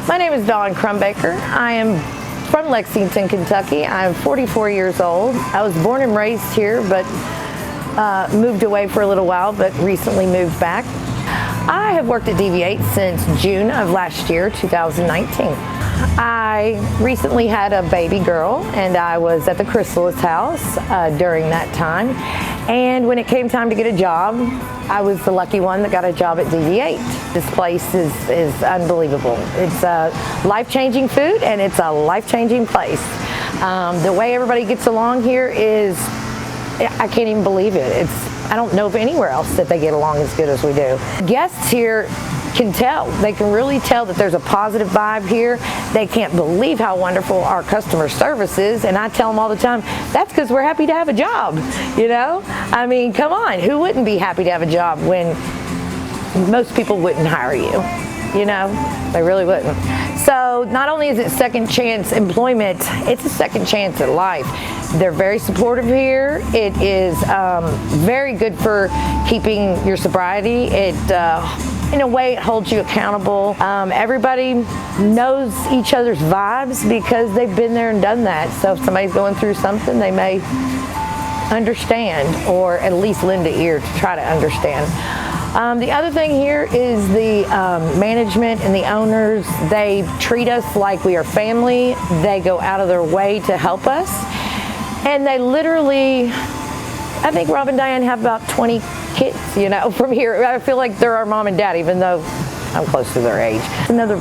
My name is Dawn Crumbaker. I am from Lexington, Kentucky. I'm 44 years old. I was born and raised here, but moved away for a little while, but recently moved back. I have worked at DV8 since June of last year, 2019. I recently had a baby girl, and I was at the Chrysalis house during that time. And when it came time to get a job, I was the lucky one that got a job at DV8. This place is unbelievable. It's a life-changing food, and it's a life-changing place. The way everybody gets along here is, I can't even believe it. I don't know of anywhere else that they get along as good as we do. Guests here can tell. They can really tell that there's a positive vibe here. They can't believe how wonderful our customer service is, and I tell them all the time, that's because we're happy to have a job, you know? I mean, come on, who wouldn't be happy to have a job when most people wouldn't hire you? You know, they really wouldn't. So not only is it second chance employment, it's a second chance at life. They're very supportive here. It is very good for keeping your sobriety. In a way, it holds you accountable. Everybody knows each other's vibes because they've been there and done that. So if somebody's going through something, they may understand, or at least lend an ear to try to understand. The other thing here is the management and the owners. They treat us like we are family. They go out of their way to help us. And they literally, I think Rob and Diane have about 20 kids, you know, from here. I feel like they're our mom and dad, even though I'm close to their age. Another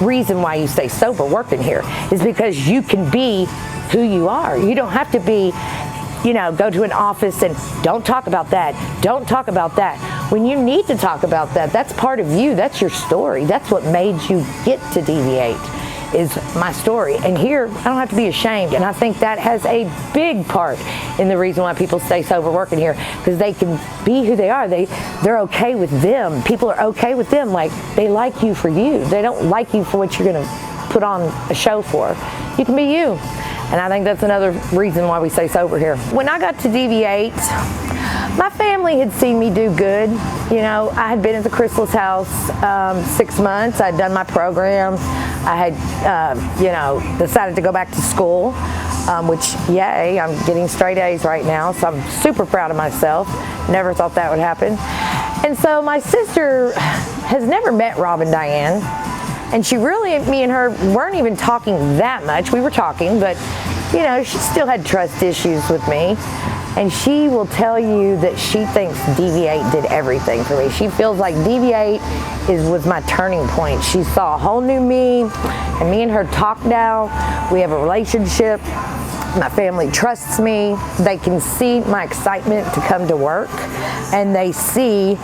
reason why you stay sober working here is because you can be who you are. You don't have to be, you know, go to an office and don't talk about that, don't talk about that. When you need to talk about that, that's part of you, that's your story. That's what made you get to DV8. Is my story. And here, I don't have to be ashamed. And I think that has a big part in the reason why people stay sober working here, because they can be who they are. They're okay with them. People are okay with them. Like, they like you for you. They don't like you for what you're going to put on a show for. You can be you. And I think that's another reason why we stay sober here. When I got to DV8, my family had seen me do good. You know, I had been at the Chrysalis house 6 months. I'd done my program. I had, you know, decided to go back to school, which, yay, I'm getting straight A's right now, so I'm super proud of myself. Never thought that would happen. And so my sister has never met Rob and Diane, and she really, me and her weren't even talking that much. We were talking, but, you know, she still had trust issues with me. And she will tell you that she thinks DV8 did everything for me. She feels like DV8 was my turning point. She saw a whole new me, and me and her talk now. We have a relationship. My family trusts me. They can see my excitement to come to work, and they see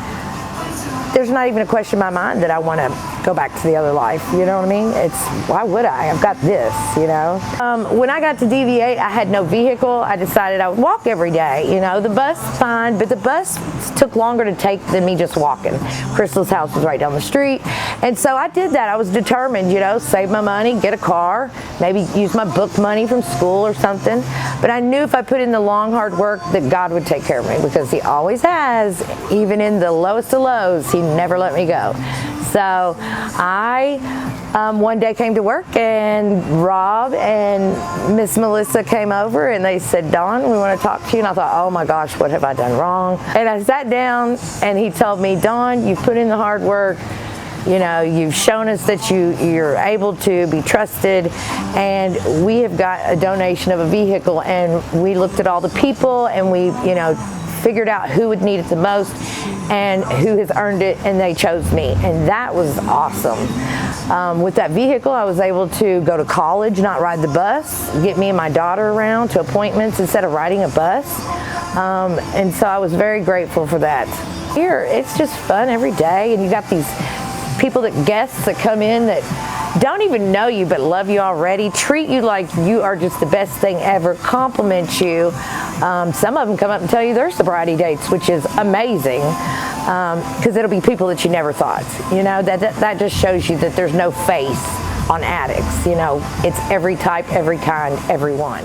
there's not even a question in my mind that I want to go back to the other life. You know what I mean? It's, why would I? I've got this, you know? When I got to DV8, I had no vehicle. I decided I would walk every day. You know, the bus, fine, but the bus took longer to take than me just walking. Crystal's house was right down the street. And so I did that. I was determined, you know, save my money, get a car, maybe use my book money from school or something. But I knew if I put in the long, hard work that God would take care of me, because He always has. Even in the lowest of lows, He never let me go. So I one day came to work, and Rob and Miss Melissa came over, and they said, Dawn, we want to talk to you. And I thought, oh my gosh, what have I done wrong? And I sat down, and he told me, Dawn, you've put in the hard work. You know, you've shown us that you're able to be trusted, and we have got a donation of a vehicle, and we looked at all the people, and we, you know, figured out who would need it the most and who has earned it, and they chose me, and that was awesome. With that vehicle, I was able to go to college, not ride the bus, get me and my daughter around to appointments instead of riding a bus, and so I was very grateful for that. Here, it's just fun every day, and you got these people, guests that come in that don't even know you but love you already, treat you like you are just the best thing ever, compliment you. Some of them come up and tell you their sobriety dates, which is amazing, because it'll be people that you never thought. You know, that just shows you that there's no face on addicts. You know, it's every type, every kind, everyone.